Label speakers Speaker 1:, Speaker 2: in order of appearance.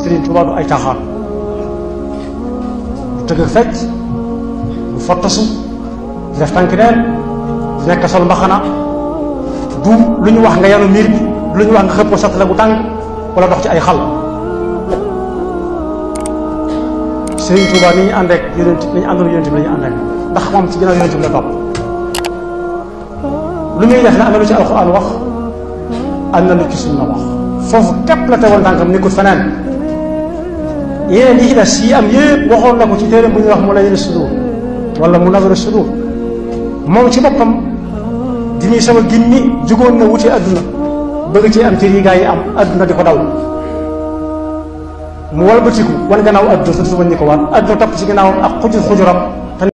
Speaker 1: Sëriñ Tuubaa du ay caaxaan bu tëgg fecc bu fottasu di def tànk neen di nekk sol mbaxana du lu ñu wax nga yanu miir bi lu ñu wax nga xëppoo sat la bu tàng wala dox ci ay xal. Sëriñ Tuubaa ni ñu ànd ak yonent ni ñu àndoon yonent bi la ñu ànd ak ndax moom ci ginnaaw yonent bi la topp lu muy def na am na lu ci alxuraan wax am na lu ci sunna wax foofu képp la tegoon tànkam nekkul feneen. yeneen yi ci des yi am yëpp waxoon na ko ci téere bu ñuy wax mu la yële sudur wala mu nazaru sudur moom ci boppam di ñuy sama gimmi jugoon na wuti adduna bëgg ci am cër yi gaa yi am adduna di ko daw mu walbatiku wan gannaaw adduna te du wàññi ko waat adduna topp ci ginnaawam ak xujur xujuram